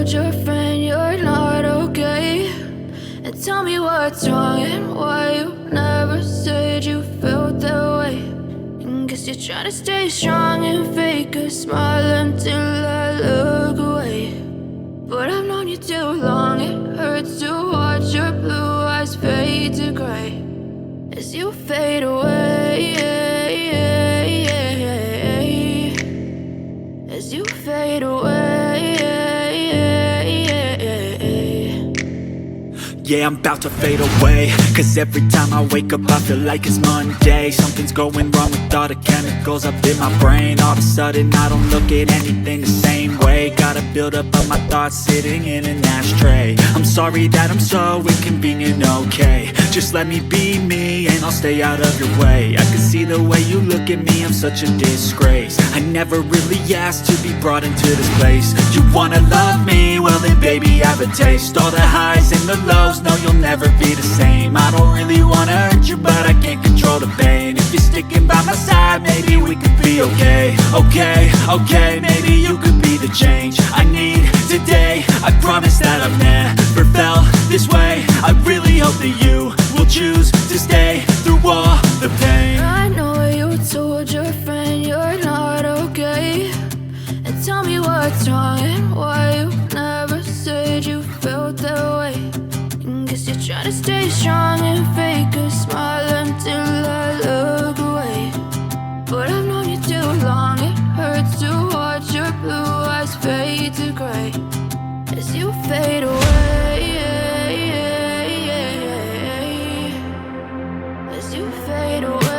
told your friend you're not okay, and tell me what's wrong and why you never said you felt that way. And guess you're trying to stay strong and fake a smile until I look away. But I've known you too long, it hurts to watch your blue eyes fade to gray as you fade away, as you fade away. Yeah, I'm about to fade away, cause every time I wake up I feel like it's Monday. Something's going wrong with all the chemicals up in my brain. All of a sudden I don't look at anything the same way. Gotta build up of my thoughts sitting in an ashtray. I'm sorry that I'm so inconvenient, okay. Just let me be me and I'll stay out of your way. I can see the way you look at me, I'm such a disgrace. I never really asked to be brought into this place. You wanna love me? Well then baby have a taste. All the highs and the lows, no, you'll never be the same. I don't really wanna hurt you, but I can't control the pain. If you're sticking by my side, maybe we could be okay. Okay, maybe you could be the change I need today. I promise that I've never felt this way. I really hope that you will choose to stay through all the pain. I know you told your friend you're not okay, and tell me what's wrong and why you never said you felt that way. Guess you're trying to stay strong and fake a smile until I look away. But I've known you too long, it hurts to watch your blue eyes fade to gray as you fade away, as you fade away,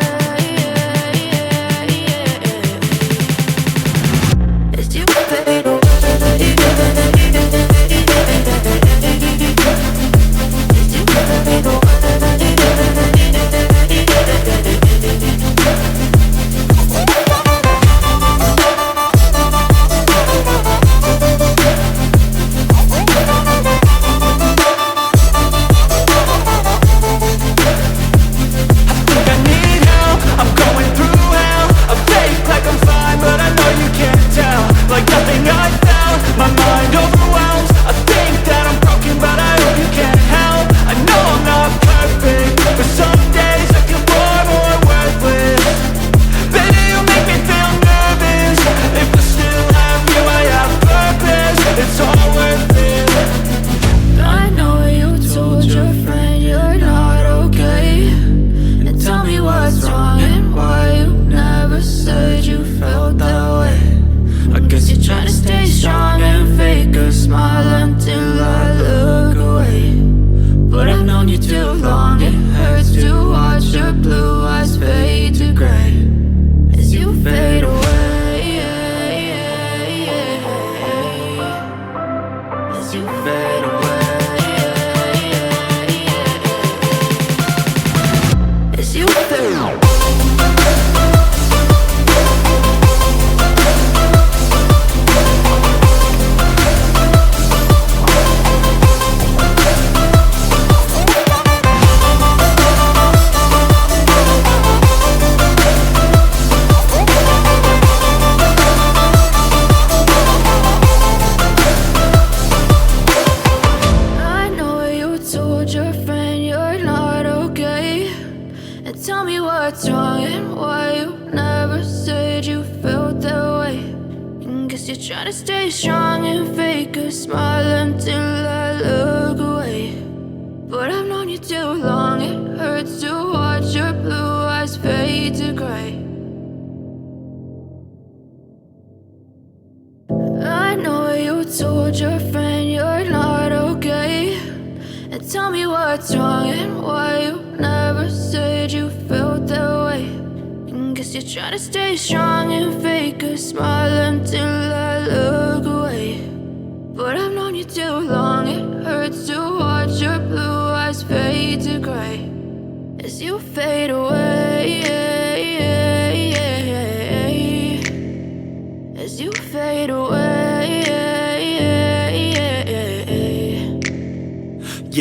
as you fade away.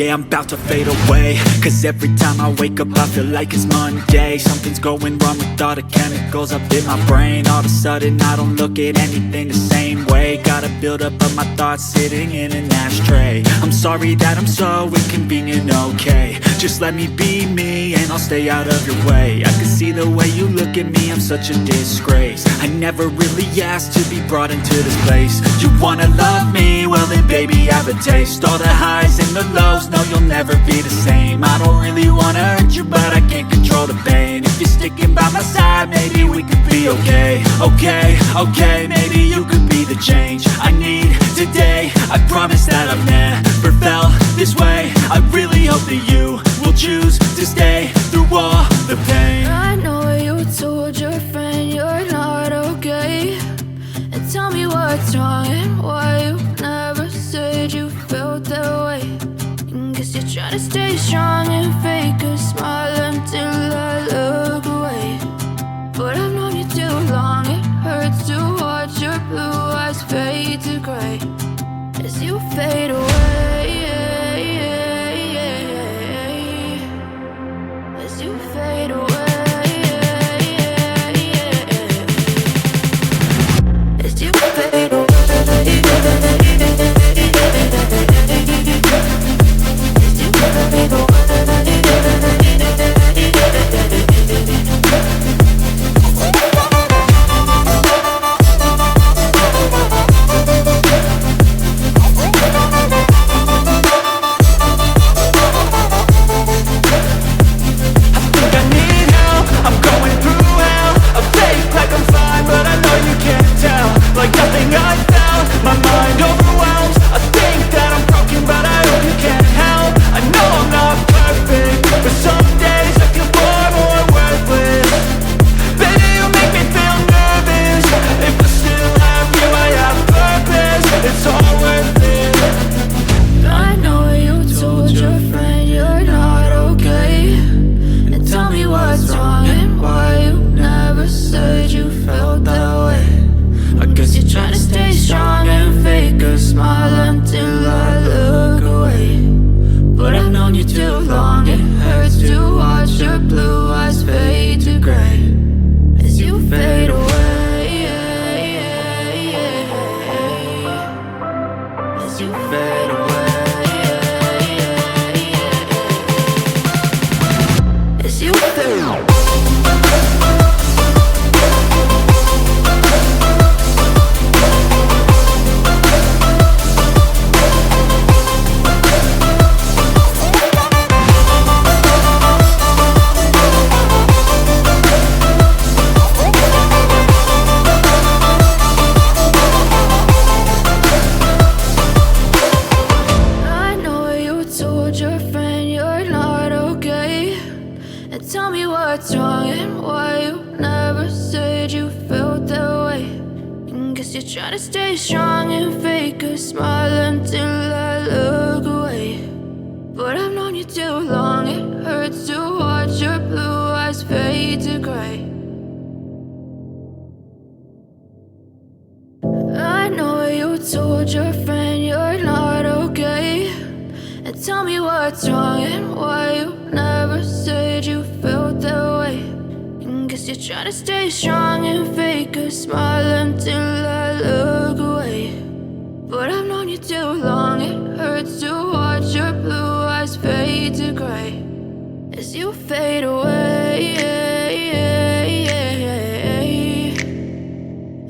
Yeah, I'm about to fade away, cause every time I wake up I feel like it's Monday. Something's going wrong with all the chemicals up in my brain. All of a sudden I don't look at anything the same way. Got a buildup of my thoughts sitting in an ashtray. I'm sorry that I'm so inconvenient, okay. Just let me be me and I'll stay out of your way. I can see the way you look at me, I'm such a disgrace. I never really asked to be brought into this place. You wanna love me? Well then baby have a taste. All the highs and the lows, no you'll never be the same. I don't really wanna hurt you but I can't control the pain. If you're sticking by my side maybe we could be okay. Okay, maybe you could be the change I need today. I promise that I've never felt this way. I really hope that you will choose to stay through all the pain. I know you told your friend you're not okay, and tell me what's wrong and why you never said you felt that way. And guess you're trying to stay strong and fake a smile until I look away. But I've known you too long, it hurts to watch your blue eyes fade to gray as you fade away. As you fade away. As you fade away. As you fade away. Like nothing I felt, my mind overwhelms. I think that I'm broken but I hope you can't help. I know I'm not perfect, but some days I feel far more worthless. Baby, you make me feel nervous. If I still have you, I have purpose. It's all worth it. I know you told your friend you're not okay, and tell me what's wrong and why you never said you felt that way. I guess you're trying to stay strong and fake a smile until I look away. But I've known you too long, it hurts to watch your blue eyes fade to gray as you fade away. As you fade away. As you fade away. What's wrong and why you never said you felt that way. And guess you're trying to stay strong and fake a smile until I look away. But I've known you too long, it hurts to watch your blue eyes fade to gray. I know you told your friend you're not okay, and tell me what's wrong and why you never said you felt that way. And guess you're trying to stay strong and fake a smile until I look away. But I've known you too long, it hurts to watch your blue eyes fade to gray as you fade away.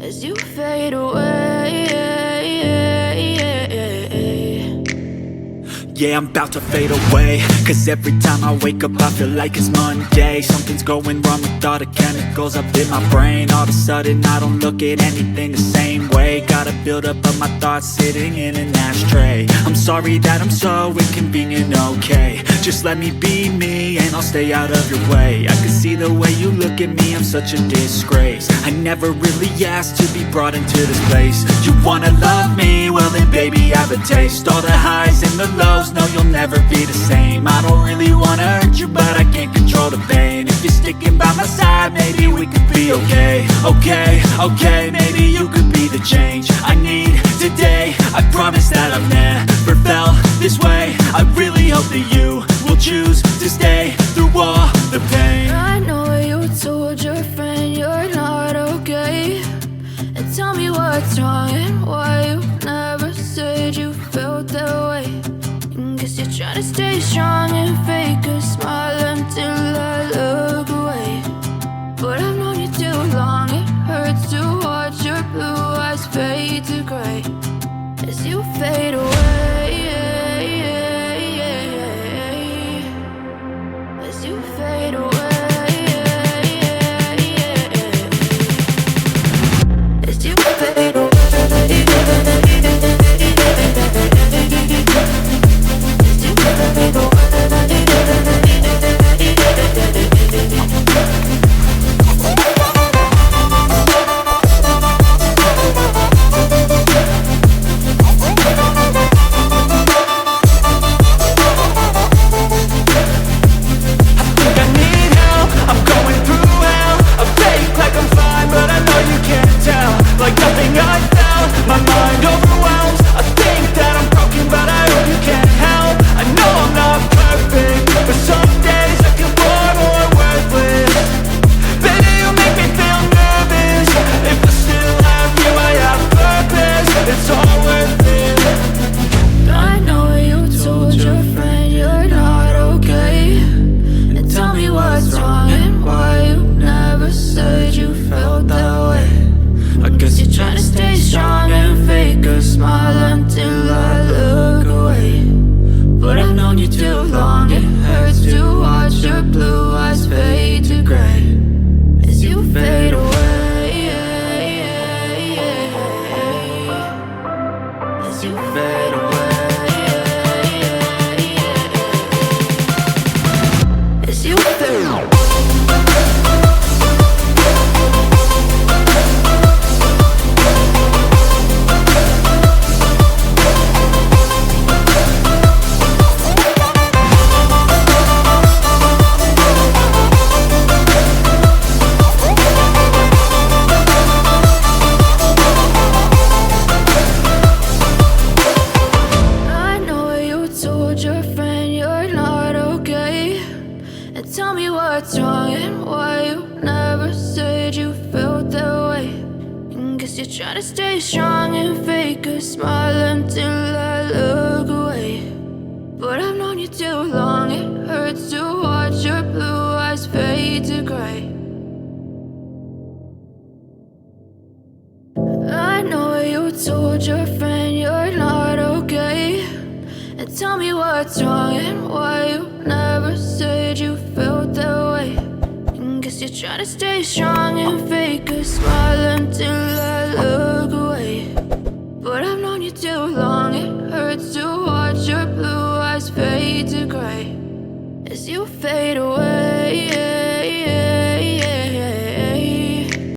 As you fade away. Yeah, I'm about to fade away, cause every time I wake up I feel like it's Monday. Something's going wrong with all the chemicals up in my brain. All of a sudden I don't look at anything the same way. Got a buildup of my thoughts sitting in an ashtray. I'm sorry that I'm so inconvenient, okay. Just let me be me and I'll stay out of your way. I can see the way you look at me, I'm such a disgrace. I never really asked to be brought into this place. You wanna love me? Well then baby have a taste. All the highs and the lows, no you'll never be the same. I don't really wanna hurt you but I can't control the pain. If you're sticking by my side maybe we could be okay. Okay, maybe you could be the change I need today. I promise that I've never felt this way. I really hope to stay strong and fake a smile until I look away. But I've known you too long, it hurts to watch your blue eyes fade to gray as you fade away. As you fade away. As you fade away. As you fade away.